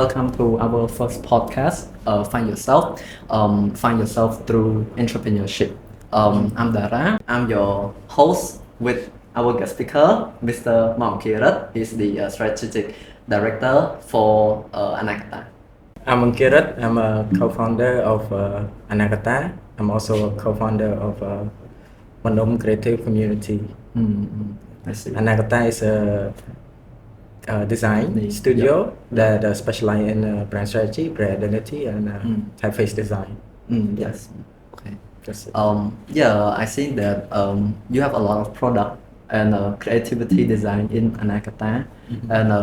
welcome to our first podcast, Find Yourself Through Entrepreneurship. I'm Dara. I'm your host with our guest speaker, Mr. Mao Angkearith. He's the strategic director for Angata. I'm Angkearith. I'm a co-founder of Angata. I'm also a co-founder of Moderator Creative Community. I see. Angata is a design studio that specializes in brand strategy, brand identity, and typeface design. Yes. Okay. That's it. I think that you have a lot of product and creativity design in Angata, and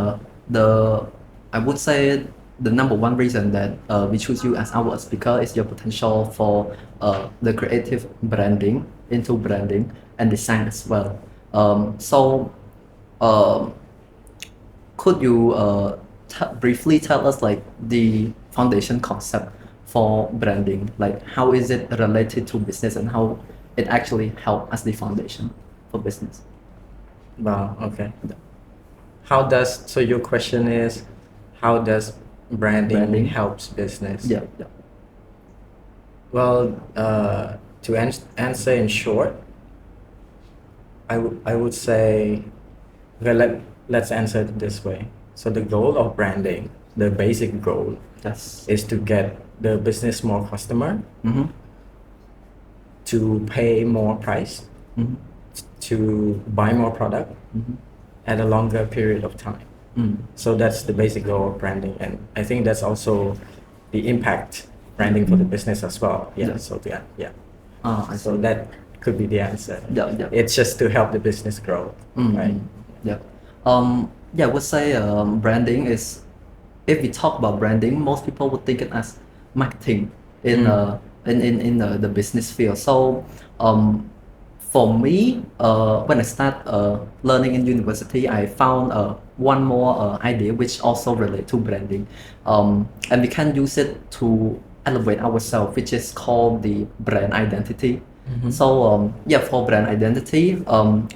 I would say the number one reason that we choose you as our speaker is your potential for the creative branding into branding and design as well. Could you briefly tell us like the foundation concept for branding? Like how is it related to business and how it actually help as the foundation for business? Wow. Okay. So your question is, how does branding helps business? Yeah. Well, to answer in short, I would say, okay, let's answer it this way. So the goal of branding, the basic goal, is to get the business more customer, to pay more price, to buy more product at a longer period of time. So that's the basic goal of branding, and I think that's also the impact branding for the business as well. So that could be the answer. It's just to help the business grow, right? I would say branding is, if we talk about branding, most people would think it as marketing in the business field. So for me, when I start learning in university, I found one more idea which also relate to branding, and we can use it to elevate ourselves, which is called the brand identity. So for brand identity,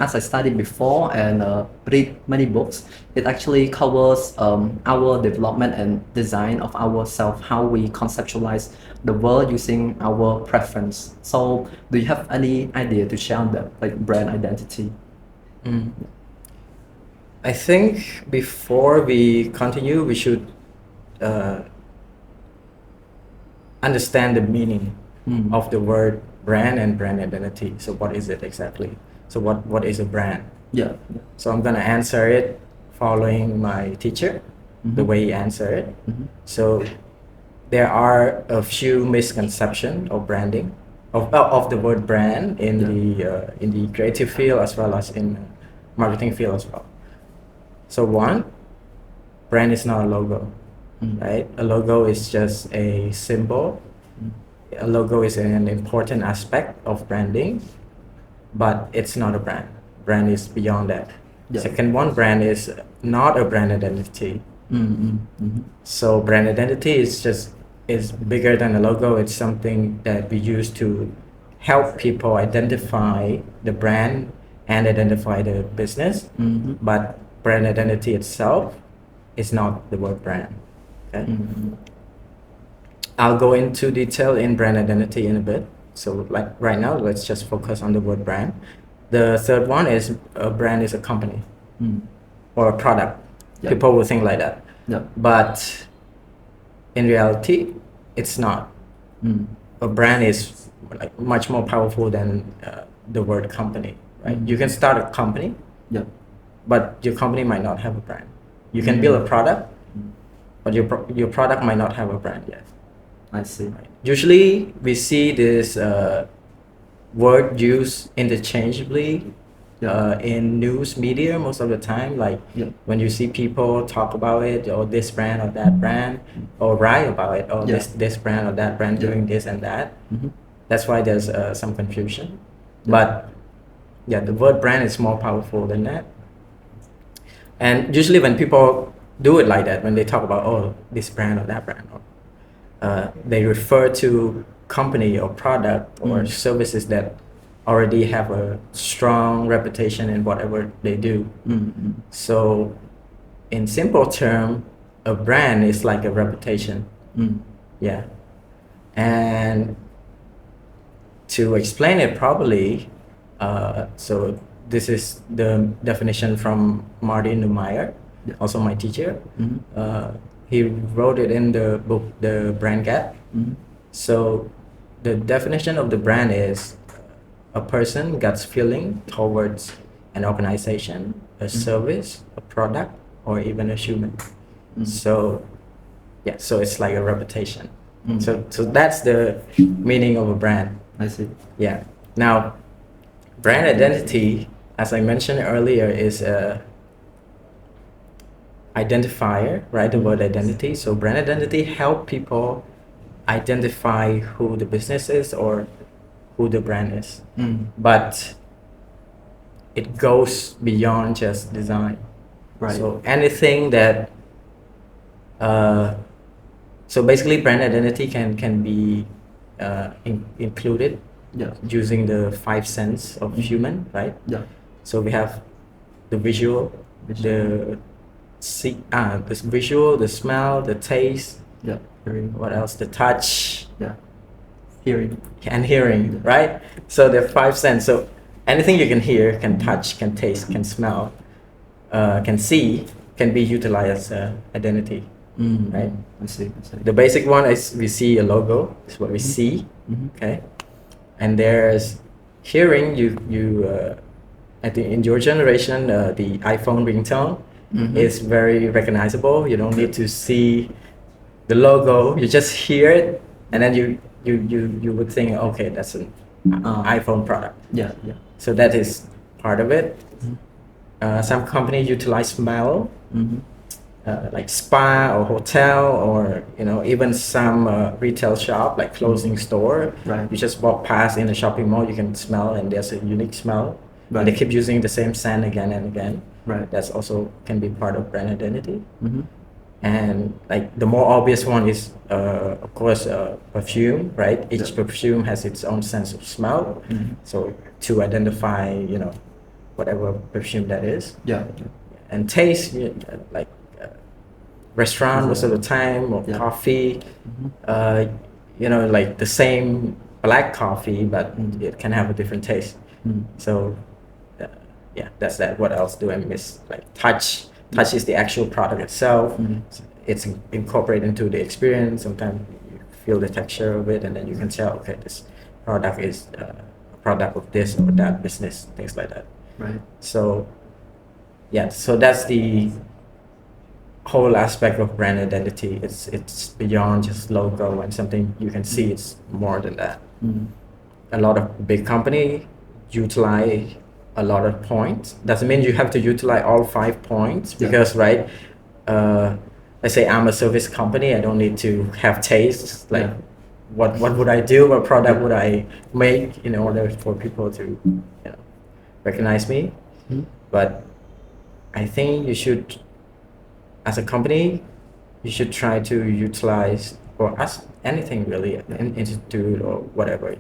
as I studied before and read many books, it actually covers our development and design of ourselves, how we conceptualize the world using our preference. So do you have any idea to share on that, like brand identity? I think before we continue, we should understand the meaning of the word brand and brand identity. So what is it exactly? So what is a brand? So I'm gonna answer it following my teacher, the way he answered it. So there are a few misconceptions of branding, of the word brand in the creative field as well as in marketing field as well. So one, brand is not a logo, right? A logo is just a symbol. A logo is an important aspect of branding, but it's not a brand. Brand is beyond that. Second one, brand is not a brand identity. So brand identity is bigger than a logo. It's something that we use to help people identify the brand and identify the business. But brand identity itself is not the word brand. Okay. I'll go into detail in brand identity in a bit. So like right now, let's just focus on the word brand. The third one is a brand is a company or a product. People will think like that. But in reality, it's not. A brand is like much more powerful than the word company, right? You can start a company, but your company might not have a brand. You can build a product, but your product might not have a brand yet. I see. Right. Usually, we see this word used interchangeably in news media most of the time. Like when you see people talk about it, or this brand or that brand, or write about it, or this brand or that brand doing this and that. That's why there's some confusion. But the word brand is more powerful than that. And usually, when people do it like that, when they talk about this brand or that brand, they refer to company or product or services that already have a strong reputation in whatever they do. So in simple term, a brand is like a reputation. Yeah. And to explain it properly, so this is the definition from Martin Neumeyer, also my teacher. He wrote it in the book, The Brand Gap. So the definition of the brand is a person gets feeling towards an organization, a service, a product, or even a human. So yeah, so it's like a reputation. So that's the meaning of a brand. I see. Yeah. Now, brand identity, as I mentioned earlier, is a identifier, right? The word identity. So brand identity help people identify who the business is or who the brand is. But it goes beyond just design. Right. So anything that so basically brand identity can be included using the 5 sense of human, right? Yeah. So we have the visual, the visual, the smell, the taste. Yeah. Hearing. What else? The touch. Yeah. Hearing. And hearing, right? So there are 5 senses. So anything you can hear, can touch, can taste, can smell, can see, can be utilized as identity. Right? I see. The basic one is we see a logo. It's what we see. Okay. And there's hearing. I think in your generation, the iPhone ringtone is very recognizable. You don't need to see the logo. You just hear it, and then you would think, okay, that's an iPhone product. Yeah. So that is part of it. Some companies utilize smell. Like spa or hotel, or even some retail shop like clothing store. Right. You just walk past in a shopping mall, you can smell, and there's a unique smell. Right. And they keep using the same scent again and again. Right. That's also can be part of brand identity. And like the more obvious one is of course perfume, right? Each perfume has its own sense of smell. So to identify whatever perfume that is. Yeah. And taste, like restaurant most of the time, or coffee, like the same black coffee, but it can have a different taste. So that's that. What else do I miss? Like touch is the actual product itself. It's incorporated into the experience. Sometimes you feel the texture of it, and then you can tell, okay, this product is a product of this or that business, things like that. Right. So so that's the whole aspect of brand identity. It's beyond just logo and something you can see. It's more than that. A lot of big company utilize a lot of points. Doesn't mean you have to utilize all 5 points, because right, let's say I'm a service company, I don't need to have taste, like what would I do, what product would I make in order for people to recognize me. But I think you should, as a company, you should try to utilize, or as anything really, an institute or whatever,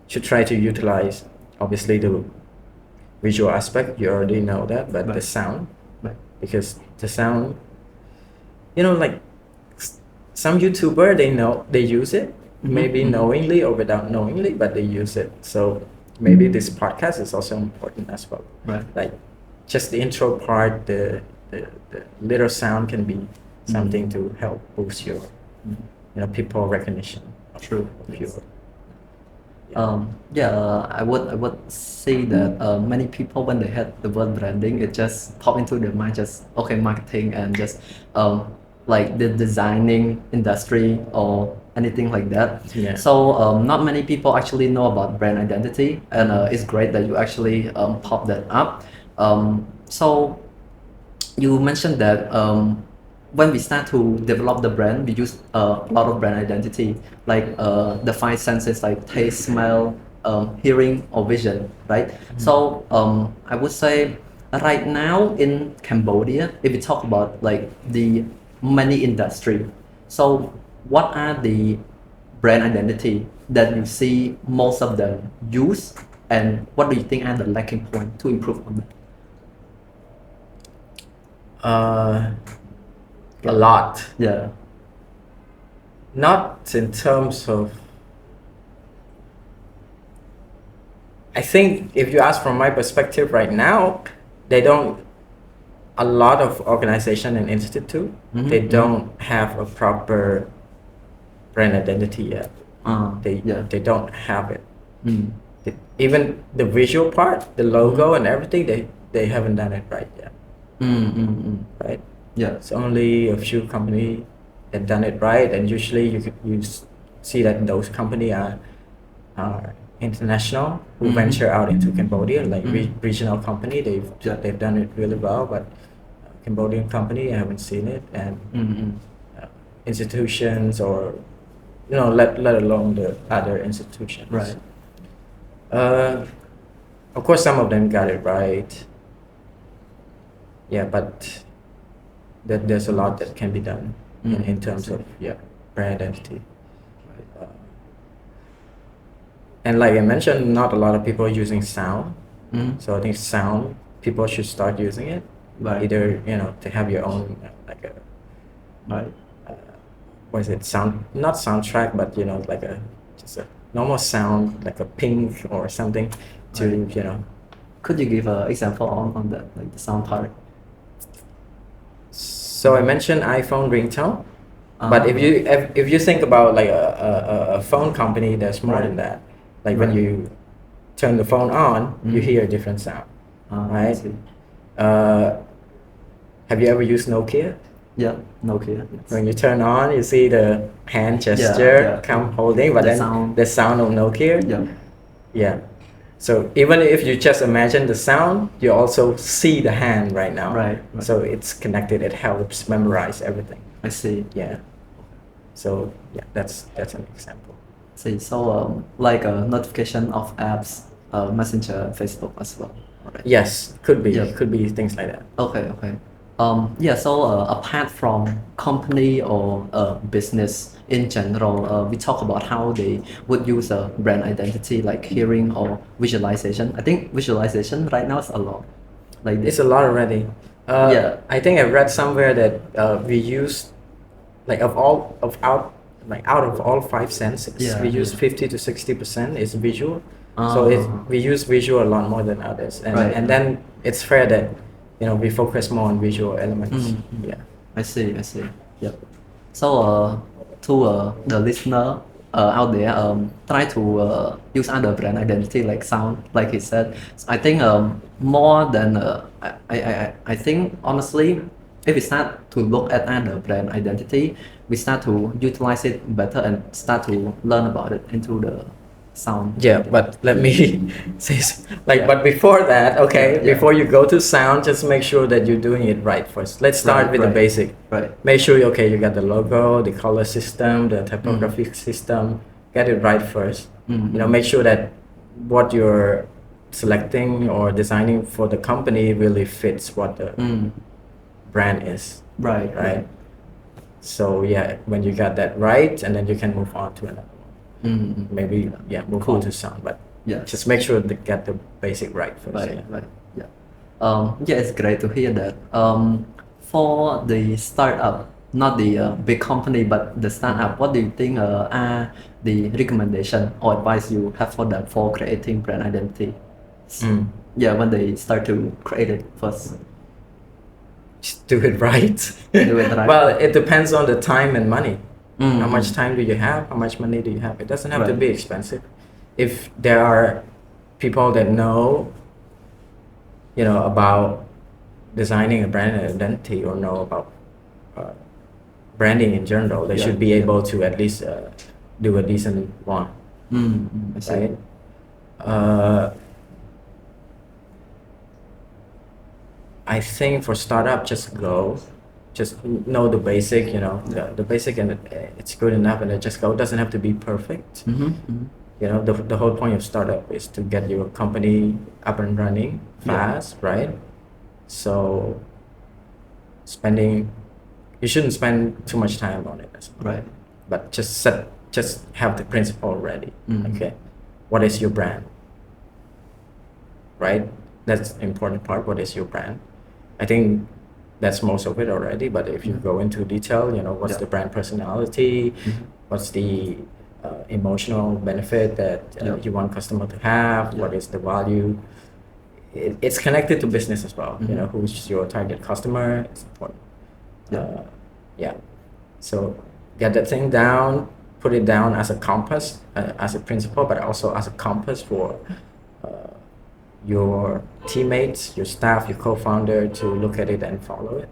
should try to utilize obviously the visual aspect. You already know that, but the sound, because the sound, like some YouTuber, they use it, maybe knowingly or without knowingly, but they use it. So maybe this podcast is also important as well. Right. Like just the intro part, the little sound can be something to help boost your people recognition. True. Of your, I would say that many people, when they heard the word branding, it just pop into their mind, just marketing and just like the designing industry or anything like that. So not many people actually know about brand identity, and it's great that you actually pop that up. So you mentioned that when we start to develop the brand, we use a lot of brand identity, like the 5 senses, like taste, smell, hearing, or vision, right? So I would say right now in Cambodia, if we talk about like the many industry, so what are the brand identity that you see most of them use, and what do you think are the lacking point to improve on that? A lot. Yeah. Not in terms of. I think if you ask from my perspective right now, they don't. A lot of organization and institute, they don't have a proper brand identity yet. They don't have it. Even the visual part, the logo and everything, they haven't done it right yet. Right? Yeah. It's only a few companies that done it right, and usually you see that those companies are international who venture out into Cambodia, like regional company. They've done it really well, but Cambodian company I haven't seen it, and institutions or let alone the other institutions. Right. Of course, some of them got it right. Yeah, but there's a lot that can be done in terms of brand identity. And like I mentioned, not a lot of people are using sound. So I think sound, people should start using it. Right. Either to have your own like a what is it, sound, not soundtrack, but like just a normal sound, like a ping or something to Could you give an example on that, like the sound part? So I mentioned iPhone ringtone, but if you think about like a phone company, there's more than that. Like when you turn the phone on, you hear a different sound, right? Have you ever used Nokia? Yeah, Nokia. Yes. When you turn on, you see the hand gesture come holding, but then the sound of Nokia. Yeah. So even if you just imagine the sound, you also see the hand right now. Right. So it's connected. It helps memorize everything. I see. Yeah. So yeah, that's an example. See, so like a notification of apps, Messenger, Facebook as well. Right. Yes, could be. Could be things like that. Okay. So apart from company or business in general, we talk about how they would use a brand identity like hearing or visualization. I think visualization right now is a lot. Like it's a lot already. I think I read somewhere that we use like out of all five senses, we use 50 to 60% is visual. So we use visual a lot more than others, and then it's fair that we focus more on visual elements. Yeah, I see. Yep. So to the listener out there, try to use other brand identity like sound, like he said. So I think more than I think honestly, if we start to look at other brand identity, we start to utilize it better and start to learn about it into the sound. Yeah, but let me say but before that, before you go to sound, just make sure that you're doing it right first. Let's start with the basic. Right. Make sure you got the logo, the color system, the typographic system. Get it right first. Make sure that what you're selecting or designing for the company really fits what the brand is. Right. So yeah, when you got that right, and then you can move on to another one. Maybe move on to sound, but just make sure to get the basic right first. Right. It's great to hear that. For the startup, not the big company, but the startup, what do you think are the recommendation or advice you have for them for creating brand identity? When they start to create it first. Just do it right. Well, it depends on the time and money. How much time do you have? How much money do you have? It doesn't have to be expensive. If there are people that know, about designing a brand identity or know about branding in general, they should be able to at least do a decent one. Right? I think for startup, just know the basic, the basic, and it's good enough, and just go. It doesn't have to be perfect. The whole point of startup is to get your company up and running fast, right? So you shouldn't spend too much time on it, right? But just have the principle ready. Okay, what is your brand? Right, that's the important part. What is your brand? I think that's most of it already. But if you go into detail, you know, what's the brand personality, what's the emotional benefit that you want customer to have, what is the value. It's connected to business as well. You know, who's your target customer. It's important. So get that thing down, put it down as a compass, as a principle, but also as a compass for your teammates, your staff, your co-founder to look at it and follow it.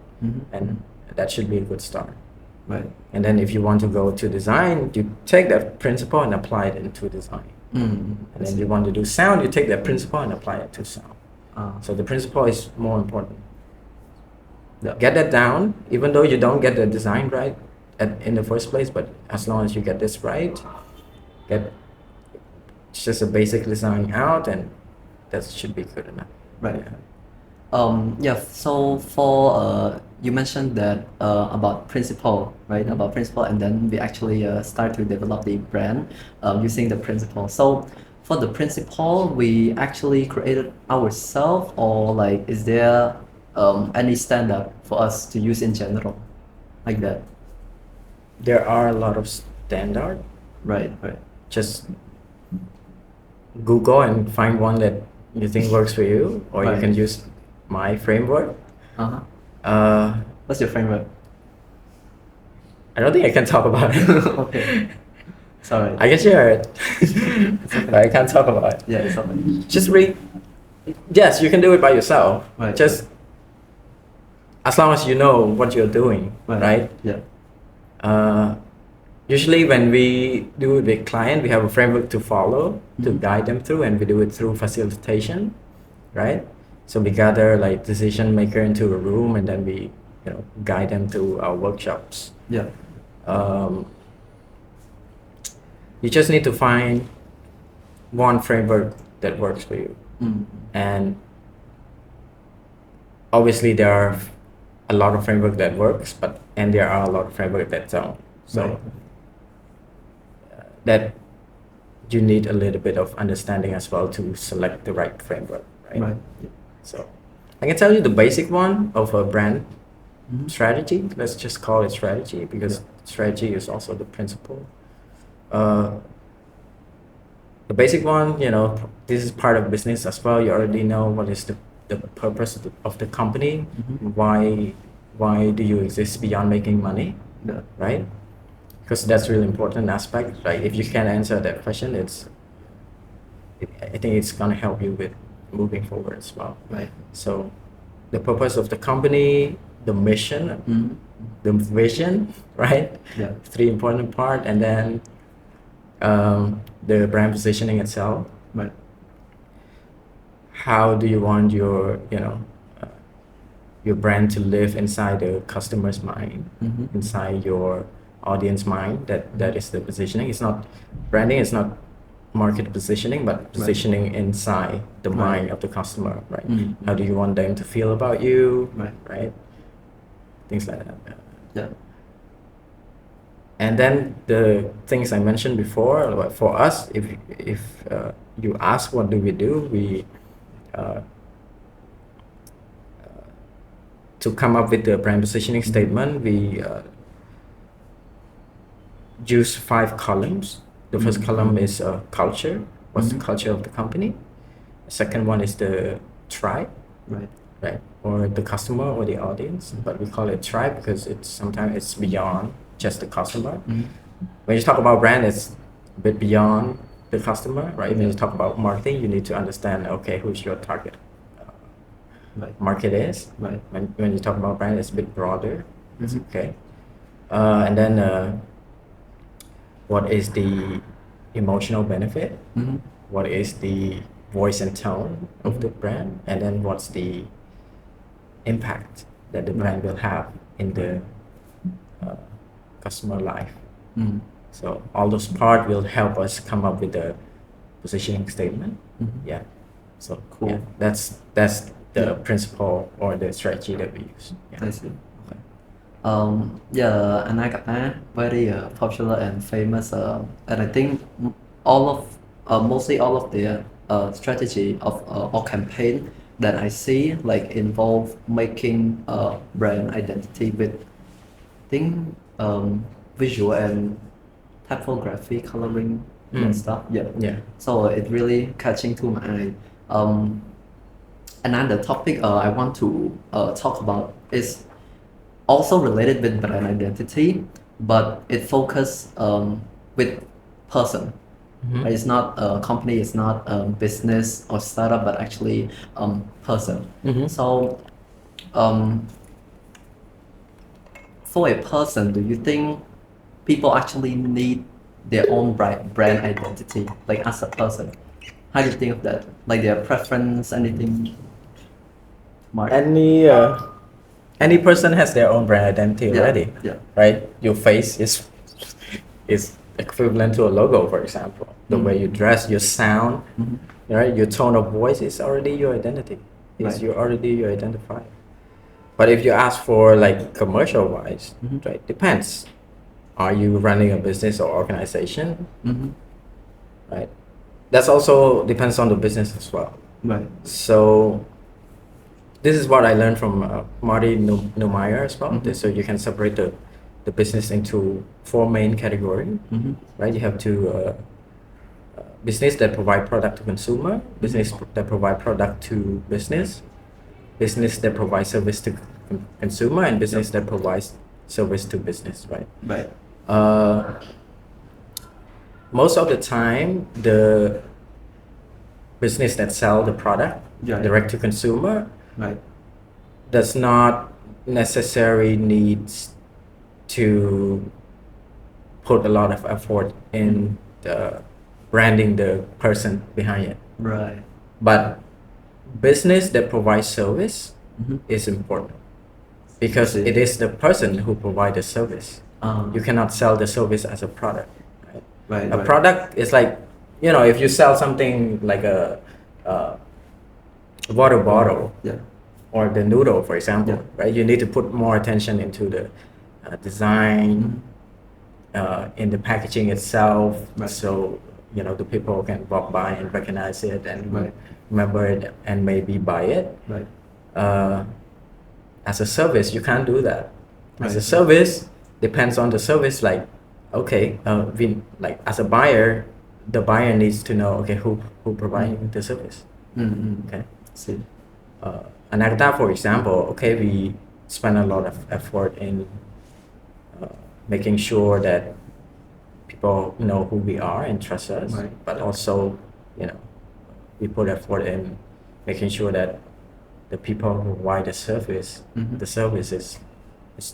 And that should be a good start. Right. And then if you want to go to design, you take that principle and apply it into design. And then you want to do sound, you take that principle and apply it to sound. So the principle is more important. Get that down, even though you don't get the design right in the first place, but as long as you get this right, get just a basic design out, and that should be good enough. Right. So for you mentioned that about principle, right? About principle, and then we actually start to develop the brand using the principle. So for the principle, we actually created ourselves, or like is there any standard for us to use in general, like that? There are a lot of standard. Right. Just Google and find one that you think works for you, or you can use my framework. What's your framework? I don't think I can talk about it. Okay. Sorry. I can share it. Okay. But I can't talk about it. Yeah, it's okay. Just read. Yes, you can do it by yourself. Right. Just as long as you know what you're doing, right? Yeah. Usually when we do it with client, we have a framework to follow to guide them through, and we do it through facilitation, right? So we gather like decision maker into a room, and then we, you know, guide them through our workshops. Yeah. You just need to find one framework that works for you. And obviously there are a lot of framework that works, and there are a lot of framework that don't. So that you need a little bit of understanding as well to select the right framework, right? So I can tell you the basic one of a brand strategy. Let's just call it strategy, because strategy is also the principle. The basic one, you know, this is part of business as well. You already know what is the purpose of the company. Why do you exist beyond making money, right? Because that's really important aspect. Like if you can answer that question, I think it's gonna help you with moving forward as well. Right. So the purpose of the company, the mission, the vision, right? Yeah. 3 important part, and then the brand positioning itself. Right. How do you want your brand to live inside the customer's mind, inside your audience mind? That is the positioning. It's not branding. It's not market positioning, but positioning inside the mind of the customer, right? How do you want them to feel about you, right? Things like that. Yeah. And then the things I mentioned before, for us, if you ask what do, we to come up with the brand positioning statement, we use 5 columns. The first column is culture. What's the culture of the company? The second one is the tribe, right, or the customer or the audience. But we call it tribe because sometimes it's beyond just the customer. When you talk about brand, it's a bit beyond the customer, right? When you talk about marketing, you need to understand, okay, who's your target market is. When you talk about brand, it's a bit broader. Okay. And then what is the emotional benefit? What is the voice and tone of the brand? And then what's the impact that the brand will have in the customer life? So all those parts will help us come up with the positioning statement. Yeah. So cool. Yeah, that's the principle or the strategy that we use. Yeah. I see. Okay. Angata, very popular and famous, and I think mostly all of their strategy of or campaign that I see like involve making a brand identity with I think visual and typography, coloring and stuff. Yeah. So it really catching to my eye. Another topic I want to talk about is also related with brand identity, but it focus with person. Right? It's not a company, it's not a business or startup, but actually person. So for a person, do you think people actually need their own brand identity, like as a person? How do you think of that? Like their preference, anything? Mark? Any person has their own brand identity already. Yeah. Right? Your face is equivalent to a logo, for example. The way you dress, your sound, right? Your tone of voice is already your identity. It's already your identifier. But if you ask for like commercial wise, right? Depends. Are you running a business or organization? Right? That's also depends on the business as well. Right. So this is what I learned from Marty Neumeyer as well. So you can separate the business into 4 main categories, right? You have to business that provide product to consumer, business that provide product to business that provide service to consumer, and business that provides service to business, right? Right. Most of the time, the business that sell the product direct to consumer does not necessarily needs to put a lot of effort in the branding the person behind it. Right. But business that provides service is important because it is the person who provides the service. You cannot sell the service as a product. Right. A product is like, if you sell something like a water bottle or the noodle, for example, right? You need to put more attention into the design, in the packaging itself, so the people can walk by and recognize it and remember it and maybe buy it. Right. As a service, you can't do that. As a service, depends on the service. Like, okay, as a buyer, the buyer needs to know, okay, who providing the service. Okay. See. Angata, for example, okay, we spend a lot of effort in making sure that people know who we are and trust us, but also, we put effort in making sure that the people who provide the service, the service is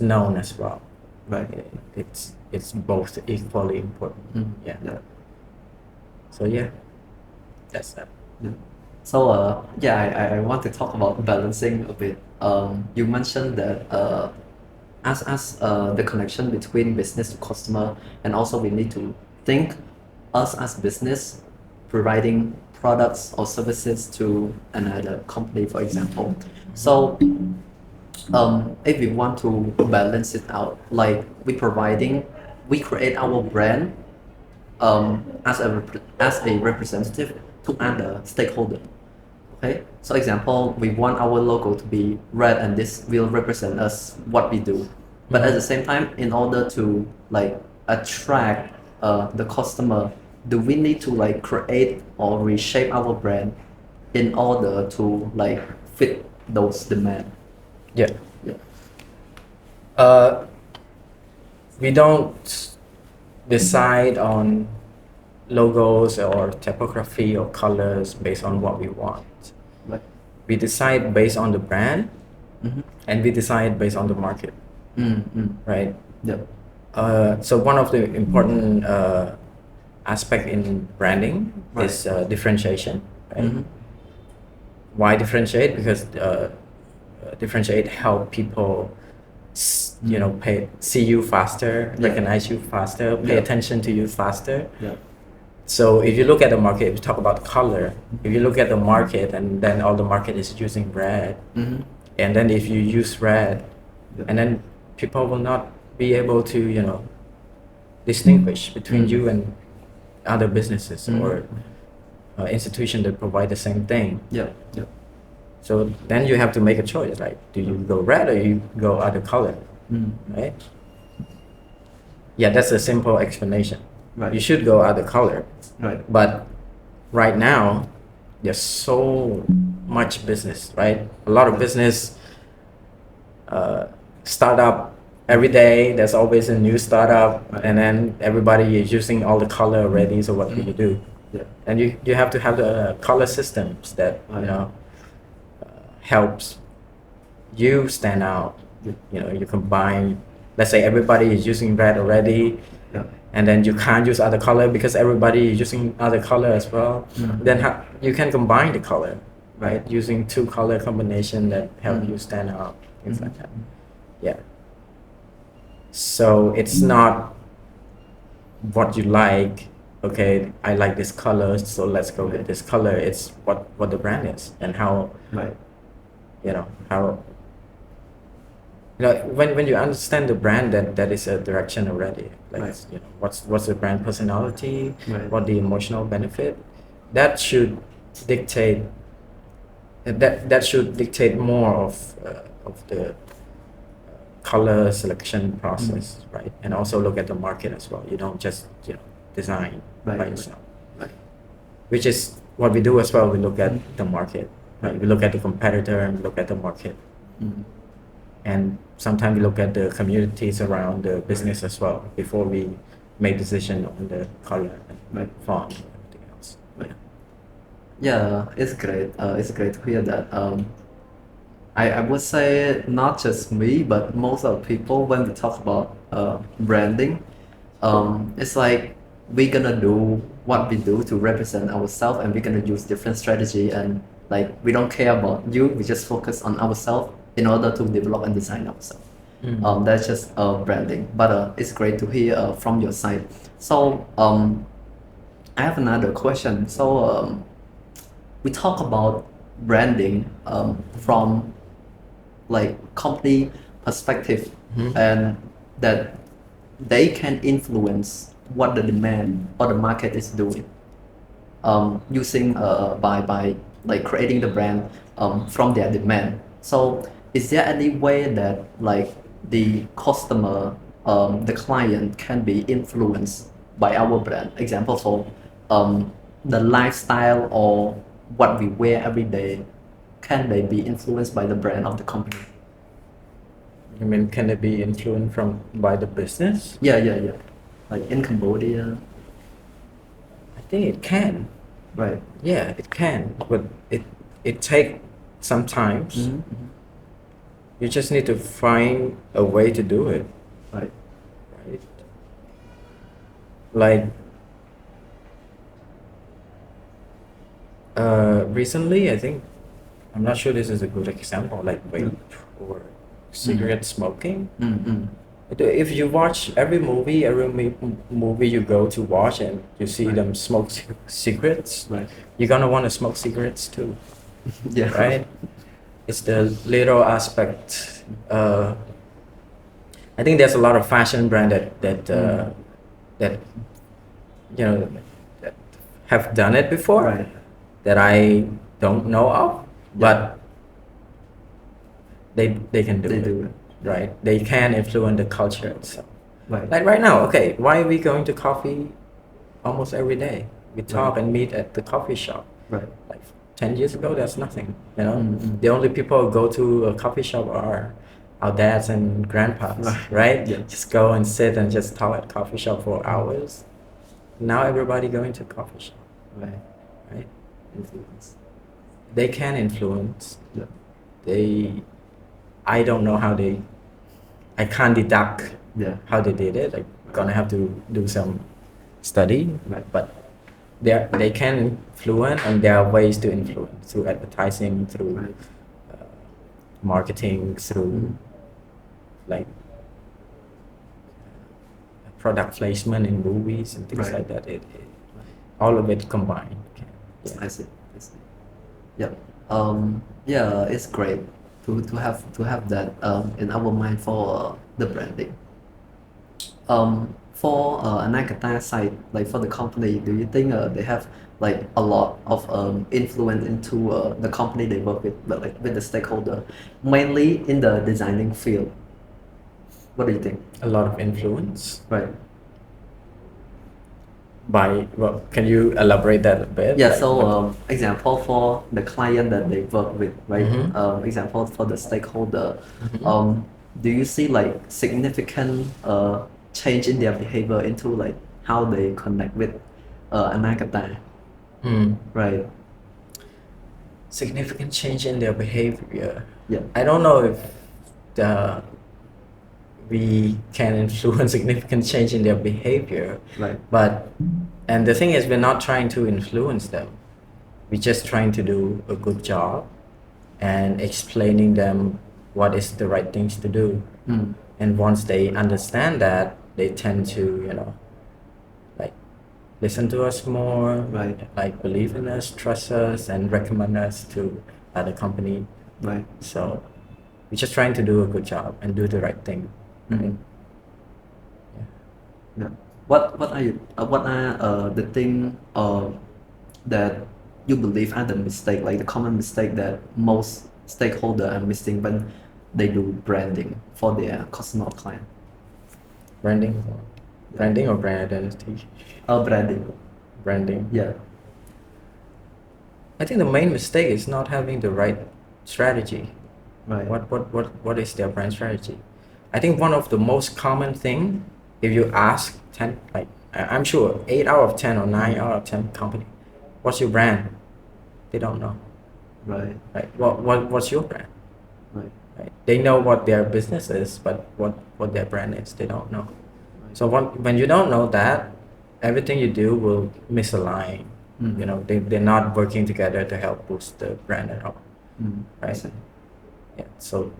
known as well. Right. It's both equally important. Yeah. So that's that. Yeah. So I want to talk about balancing a bit. You mentioned that as the connection between business to customer, and also we need to think us as business providing products or services to another company, for example. So if we want to balance it out, like we create our brand as a representative to other stakeholder. Okay, so example, we want our logo to be red, and this will represent us what we do. But at the same time, in order to like attract the customer, do we need to like create or reshape our brand in order to like fit those demand? Yeah. We don't decide on logos or typography or colors based on what we want. Right. We decide based on the brand, and we decide based on the market. Right. Yeah. So one of the important aspect in branding is differentiation. Right? Why differentiate? Because differentiate help people see you faster, recognize you faster, pay attention to you faster. So if you look at the market, if you talk about color, if you look at the market and then all the market is using red, and then if you use red, and then people will not be able to distinguish between you and other businesses or institutions that provide the same thing. So then you have to make a choice, right? Do you go red or you go other color, right? Yeah, that's a simple explanation. Right. You should go other color. Right. But right now, there's so much business, right? A lot of business startup every day. There's always a new startup, and then everybody is using all the color already. So what do you do? Yeah. And you have to have the color systems that helps you stand out. You combine. Let's say everybody is using red already, and then you can't use other color because everybody is using other color as well. Then you can combine the color, right? Using two color combination that help you stand out, things like that. Yeah. So it's not what you like. Okay, I like this color, so let's go with this color. It's what the brand is and how. Right. How. When you understand the brand, that is a direction already. Like what's the brand personality, what the emotional benefit, that should dictate. That should dictate more of the color selection process, right? And also look at the market as well. You don't just design by yourself, which is what we do as well. We look at the market, right? We look at the competitor and look at the market. And sometimes we look at the communities around the business as well before we make decision on the color and font and everything else. Yeah, it's great. It's great to hear that. I would say not just me, but most of the people when we talk about branding, it's like we're gonna do what we do to represent ourselves, and we're gonna use different strategy, and like we don't care about you. We just focus on ourselves in order to develop and design ourselves. That's just branding. But it's great to hear from your side. So I have another question. So we talk about branding from like company perspective, and that they can influence what the demand or the market is doing, using by like creating the brand from their demand. So is there any way that like the customer, the client can be influenced by our brand? Example, so the lifestyle or what we wear every day, can they be influenced by the brand of the company? I mean, can it be influenced by the business? Yeah. Like in Cambodia. I think it can. Right. Yeah, it can, but it takes some time. You just need to find a way to do it. Right. Like recently, I think, I'm not sure this is a good example, like vape or cigarette smoking. If you watch every movie you go to watch and you see them smoke cigarettes, you're gonna want to smoke cigarettes too. Yeah. Right? It's the little aspect. I think there's a lot of fashion brand that have done it before, that I don't know of, but they can do it. Right? They can influence the culture itself. Right. Like right now, okay, why are we going to coffee almost every day? We talk and meet at the coffee shop. Right. Like 10 years ago, that's nothing. The only people who go to a coffee shop are our dads and grandpas, right? Yeah. Just go and sit and just talk at coffee shop for hours. Now everybody going to coffee shop. Right? Influence. They can influence. Yeah. I don't know how I can't deduct how they did it. I'm gonna have to do some study, but they can influence, and there are ways to influence through advertising, through marketing, through like product placement in movies and things like that. All of it combined. I see. Yeah. Yeah, it's great to have that in our mind for the branding. for an Angata side, like for the company, do you think they have like a lot of influence into the company they work with, but like with the stakeholder, mainly in the designing field? What do you think? A lot of influence. Right. Well, can you elaborate that a bit? Yeah, Like, so example for the client that they work with, right? Example for the stakeholder. Do you see like significant change in their behavior into like how they connect with Anagata? Right. Significant change in their behavior. Yeah. I don't know if we can influence significant change in their behavior. Right. And the thing is, we're not trying to influence them. We're just trying to do a good job and explaining them what is the right things to do. And once they understand that, they tend to, like listen to us more, Right. like believe in us, trust us, and recommend us to other company. Right. So we're just trying to do a good job and do the right thing. Right? Yeah. What are the thing that you believe are the mistake, like the common mistake that most stakeholder are missing when they do branding for their customer or client? Branding or brand identity? Branding. Yeah. I think the main mistake is not having the right strategy. Right. What is their brand strategy? I think one of the most common thing, if you ask 10, like I'm sure 8 out of 10 or 9 out of 10 company, what's your brand? They don't know. Right. Right. What's your brand? Right. Right. They know what their business is, but what their brand is, they don't know. Right. So when you don't know that, everything you do will misalign. They're not working together to help boost the brand at all. Right. Yeah. So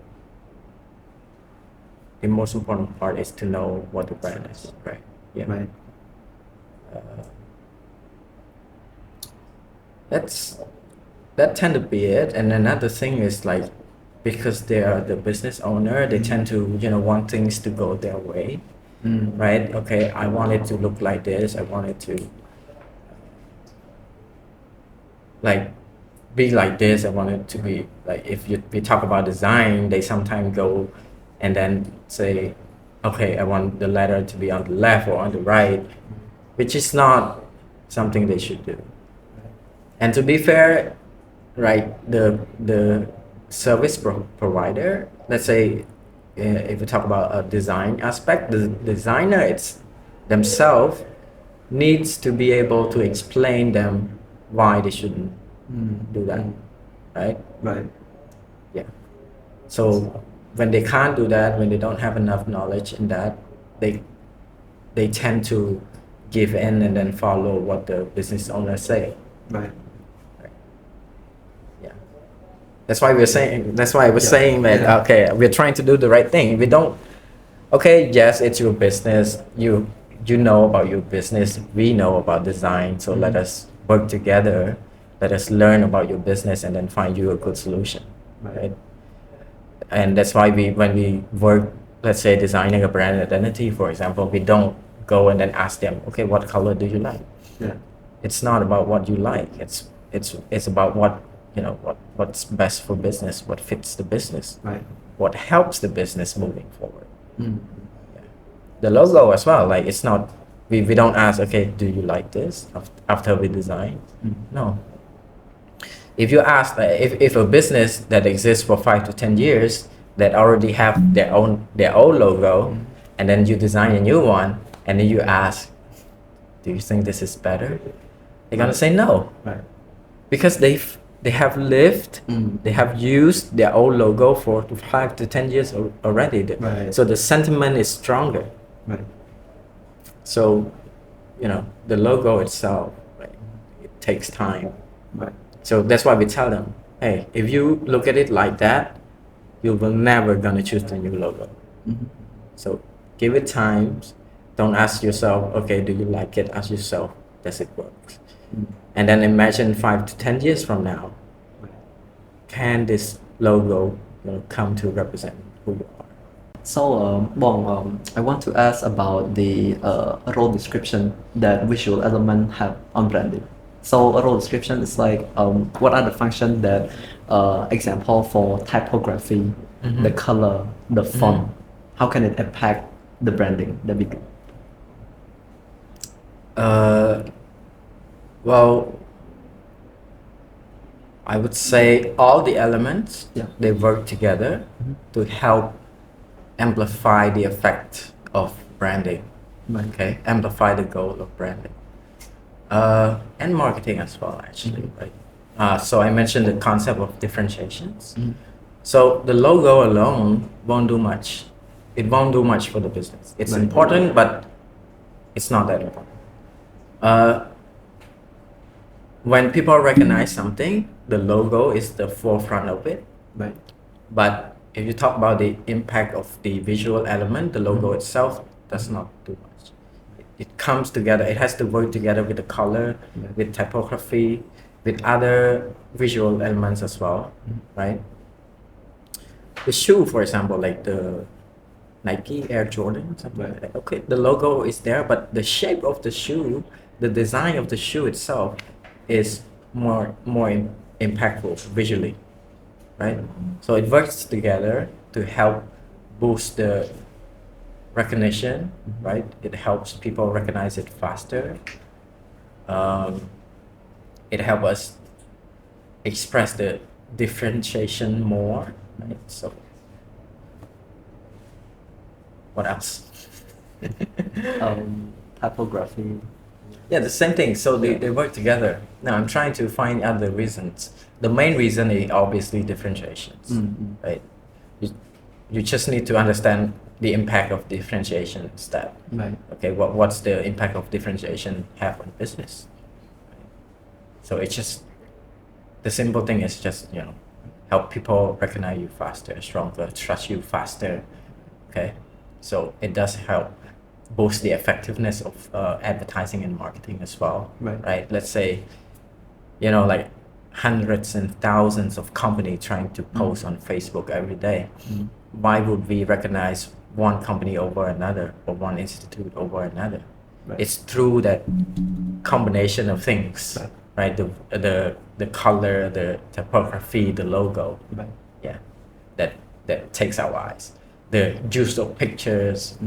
the most important part is to know what the brand is. Right. Yeah. Right. That tend to be it. And another thing is like, because they are the business owner, they tend to want things to go their way. Right. Okay, I want it to look like this. I want it to like be like this. I want it to be like, if we talk about design, they sometimes go and then say, okay, I want the letter to be on the left or on the right, which is not something they should do. And to be fair, right, the service provider, let's say, if we talk about a design aspect, the designer themselves needs to be able to explain them why they shouldn't do that, right? Right. Yeah. So when they can't do that, when they don't have enough knowledge in that, they tend to give in and then follow what the business owners say. Right. Yeah. That's why I was saying that, okay, we're trying to do the right thing. We don't, okay, yes, it's your business. You know about your business. We know about design. So let us work together. Let us learn about your business and then find you a good solution. Right? And that's why when we work, let's say designing a brand identity, for example, we don't go and then ask them, okay, what color do you like? Yeah. It's not about what you like. It's about what's best for business, what fits the business, right? What helps the business moving forward. Yeah. The logo as well, like it's not, we don't ask, okay, do you like this after we design? No. If you ask, if a business that exists for 5 to 10 years that already have their own logo, and then you design a new one, and then you ask, do you think this is better? They're gonna say no, right? Because they have lived, they have used their old logo for 5 to 10 years already. Right. So the sentiment is stronger. Right. So, the logo itself, right, it takes time. Right. So that's why we tell them, hey, if you look at it like that, you will never gonna choose the new logo. So give it time. Don't ask yourself, okay, do you like it? Ask yourself, does it work? And then imagine 5 to 10 years from now, can this logo come to represent who you are? I want to ask about the role description that visual element have on branding. So a role description is like what are the functions that, example for typography, the color, the font, how can it impact the branding that we do? Well, I would say all the elements, they work together to help amplify the effect of branding. Right. Okay, amplify the goal of branding. And marketing as well, actually, right? So I mentioned the concept of differentiations. So the logo alone won't do much. It won't do much for the business. It's Right. important, but it's not that important. When people recognize something, the logo is the forefront of it. Right. But if you talk about the impact of the visual element, the logo itself does not do much. It comes together. It has to work together with the color, with typography, with other visual elements as well, right? The shoe, for example, like the Nike Air Jordan, something like that. Okay, the logo is there, but the shape of the shoe, the design of the shoe itself, is more impactful visually, right? So it works together to help boost the recognition, right? It helps people recognize it faster. It helps us express the differentiation more, right? So what else? Typography. Yeah, the same thing. So they work together. Now I'm trying to find other reasons. The main reason is obviously differentiations, right? You just need to understand the impact of differentiation instead. Right. Okay, what's the impact of differentiation have on business? So it's just, the simple thing is just, help people recognize you faster, stronger, trust you faster. Okay, so it does help boost the effectiveness of advertising and marketing as well. Right? Let's say, like hundreds and thousands of companies trying to post on Facebook every day. Why would we recognize one company over another or one institute over another? Right. It's through that combination of things, right? The color, the typography, the logo, yeah, that takes our eyes. The use of pictures,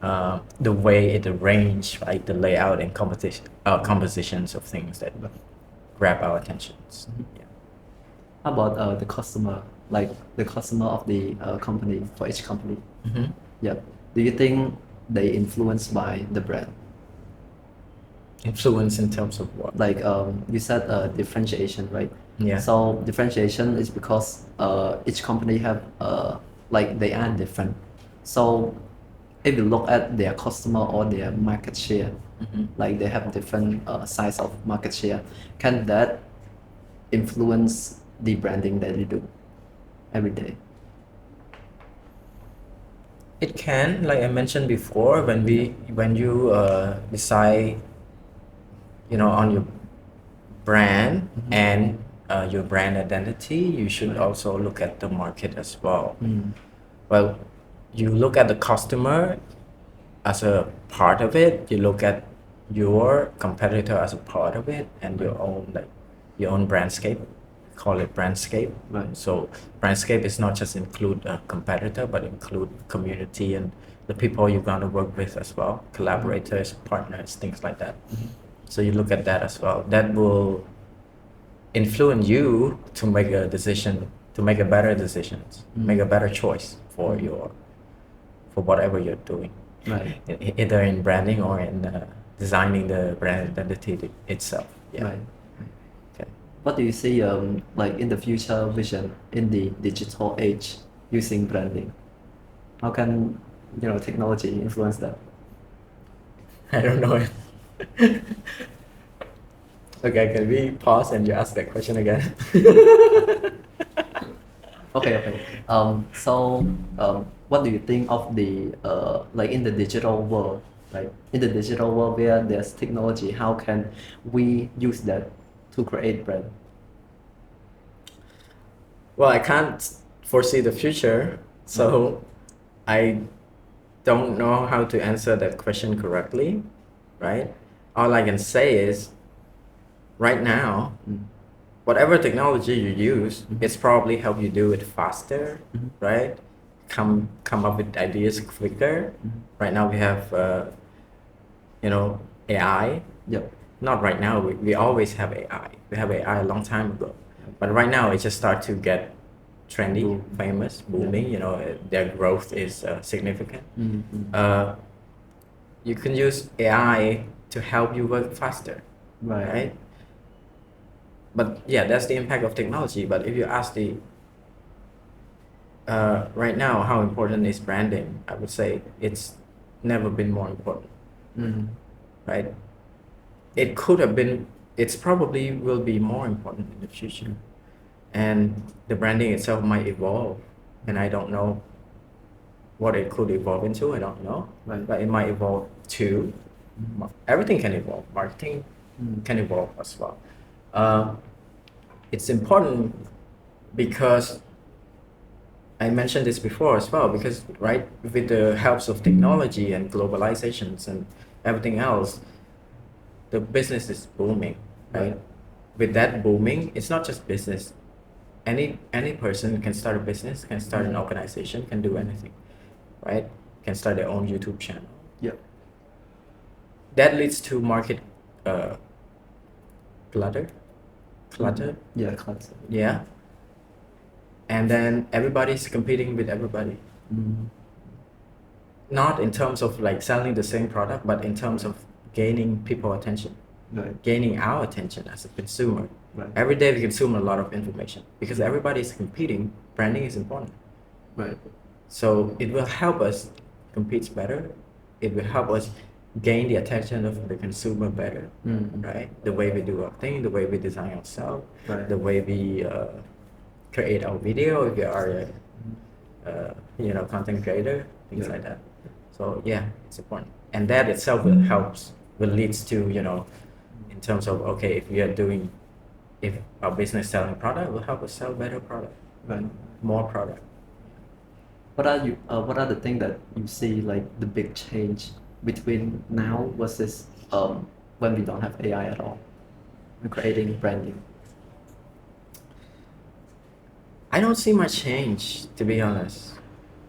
the way it arranged, right? The layout and compositions of things that grab our attentions. Yeah. How about the customer, like the customer of the company, for each company? Yeah. Do you think they influenced by the brand? Influence in terms of what? Like you said, differentiation, right? Yeah. So differentiation is because each company have like they are different. So if you look at their customer or their market share, like they have different size of market share, can that influence the branding that you do every day? It can, like I mentioned before, when you decide, on your brand and your brand identity, you should also look at the market as well. Well, you look at the customer as a part of it. You look at your competitor as a part of it, and your own brandscape. Call it brandscape. Right. So brandscape is not just include a competitor, but include community and the people you're going to work with as well, collaborators, partners, things like that. So you look at that as well. That will influence you to make a decision, to make a better decision, make a better choice for whatever you're doing. Right. Either in branding or in designing the brand identity itself. Yeah. Right. Okay. What do you see like in the future vision in the digital age using branding? How can technology influence that? I don't know. Okay, can we pause and you ask that question again? Okay. What do you think of the like in the digital world? Like in the digital world where there's technology, how can we use that to create brand? Well, I can't foresee the future, So I don't know how to answer that question correctly, right? All I can say is right now, whatever technology you use, it's probably help you do it faster, right? Come up with ideas quicker. Right now we have AI. Yep. Not right now. We always have AI. We have AI a long time ago, but right now it just start to get trendy, famous, booming. Their growth is significant. You can use AI to help you work faster, right? But yeah, that's the impact of technology. But if you ask right now how important is branding, I would say it's never been more important, right? It could have been, it's probably will be more important in the future, and the branding itself might evolve, and I don't know what it could evolve into. I don't know, but it might evolve too. Everything can evolve. Marketing can evolve as well. It's important because I mentioned this before as well, because right, with the helps of technology and globalizations and everything else, the business is booming, right? With that booming, it's not just business. Any person can start a business, can start an organization, can do anything, right? Can start their own YouTube channel. Yep. That leads to market clutter. Yeah, clutter. Yeah. And then everybody's competing with everybody. Not in terms of like selling the same product, but in terms of gaining people attention, gaining our attention as a consumer. Every day we consume a lot of information because everybody is competing. Branding is important, so it will help us compete better. It will help us gain the attention of the consumer better, right? The way we do our thing, the way we design ourselves, the way we create our video if you are a content creator, things like that. So yeah, it's important, and that itself will leads to in terms of if our business selling product, will help us sell better product, more product. What are the things that you see like the big change between now versus when we don't have AI at all, creating branding? I don't see much change, to be honest.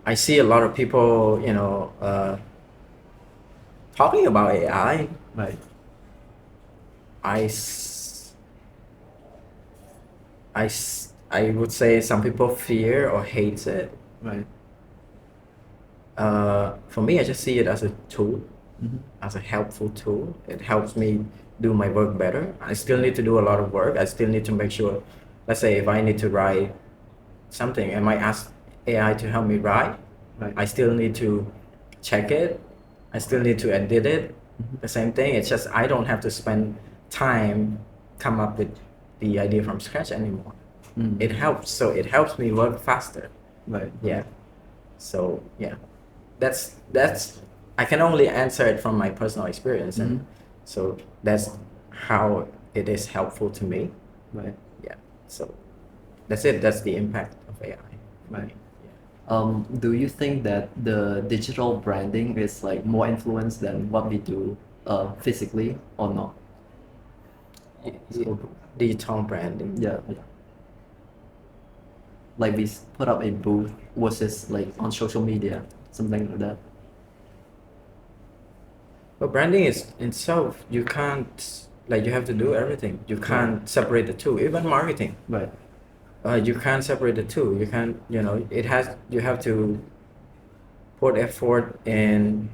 I see a lot of people, talking about AI. I would say some people fear or hate it. For me, I just see it as a tool, as a helpful tool. It helps me do my work better. I still need to do a lot of work. I still need to make sure, let's say if I need to write something, I might ask AI to help me write. I still need to check it. I still need to edit it. The same thing. It's just I don't have to spend time come up with the idea from scratch anymore. It helps. So it helps me work faster. Yeah. So yeah, that's I can only answer it from my personal experience, and so that's how it is helpful to me. Yeah. So that's it. That's the impact of AI. Do you think that the digital branding is like more influenced than what we do physically or not? Digital branding. Yeah. Like we put up a booth versus like on social media, something like that. But branding is itself, you can't, like, you have to do everything. You can't separate the two, even marketing. You can't separate the two. You can't, you have to put effort in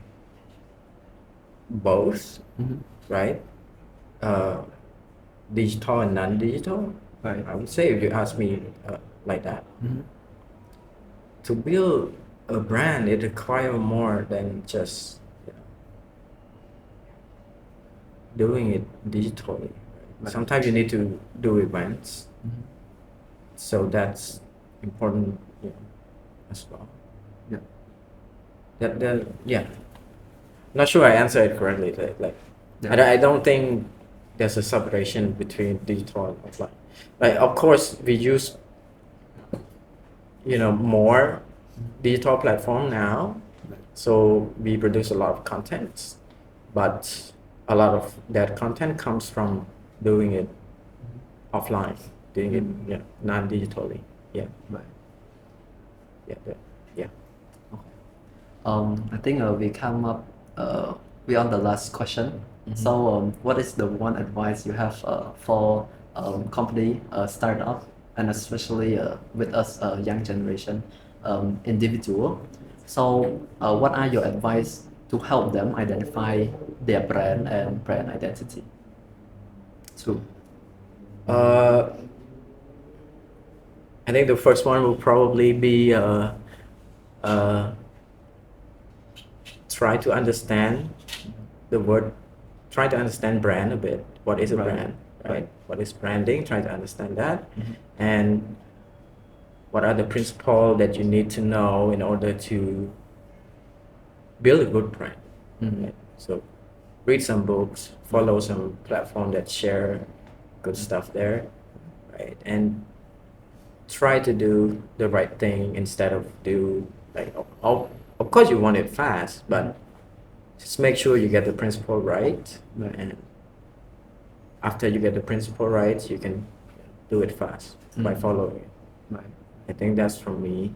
both, right? Digital and non-digital. I would say, if you ask me like that, to build a brand, it requires more than just doing it digitally. Sometimes you need to do events, so that's important as well. Not sure I answered it correctly. I don't think there's a separation between digital and offline. Of course we use more digital platform now. So we produce a lot of content, but a lot of that content comes from doing it offline, doing it non-digitally. Yeah. Right. Yeah. Yeah. I think we come up we on the last question. So what is the one advice you have for company startup and especially with us young generation individual? So what are your advice to help them identify their brand and brand identity? True. I think the first one will probably be try to understand the word, try to understand brand a bit. What is a brand, right? What is branding? Try to understand that, and what are the principles that you need to know in order to build a good brand. Right? So read some books, follow some platform that share good stuff there, right? And try to do the right thing instead of do like of course you want it fast, but just make sure you get the principle right, and after you get the principle right, you can do it fast by following it. Right. I think that's from me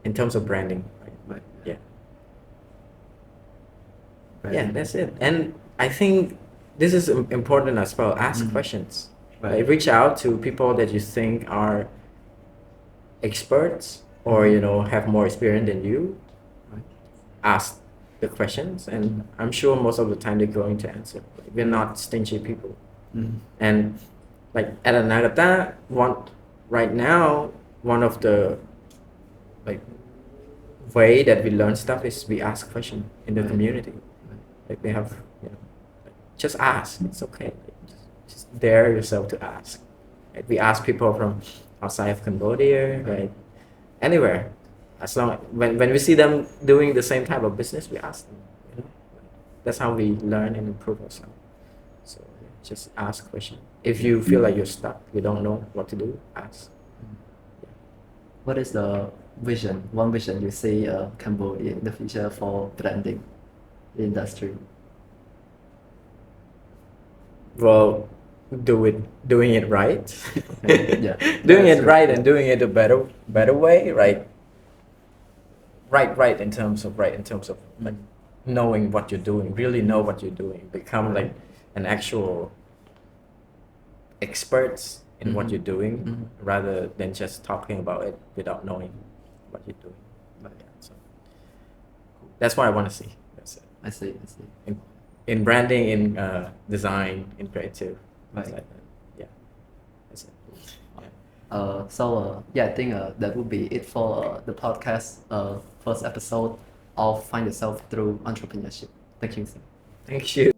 in terms of branding. Right. Yeah. Branding. Yeah, that's it. And I think this is important as well. Ask questions. Right. Like, reach out to people that you think are experts or have more experience than you. Right. Ask the questions, and I'm sure most of the time they're going to answer. We're not stingy people. And like at Angata, right now, one of the like way that we learn stuff is we ask questions in the community. Like we have, just ask. It's okay. Just dare yourself to ask. Right? We ask people from outside of Cambodia, right? Anywhere. As long when we see them doing the same type of business, we ask them. That's how we learn and improve ourselves. So just ask questions. If you feel like you're stuck, you don't know what to do, ask. What is the vision? One vision you see Cambodia in the future for branding industry? Well, doing it right. Yeah. Doing it right and doing it a better way, right? Right in terms of like knowing what you're doing, really know what you're doing, become like an actual experts in what you're doing, rather than just talking about it without knowing what you're doing. But yeah, so that's what I want to see. That's it. I see. In branding, in design, in creative, Right. things like that. Yeah, that's it. Yeah, I think that would be it for the podcast first episode of Find Yourself Through Entrepreneurship. Thank you, sir. Thank you.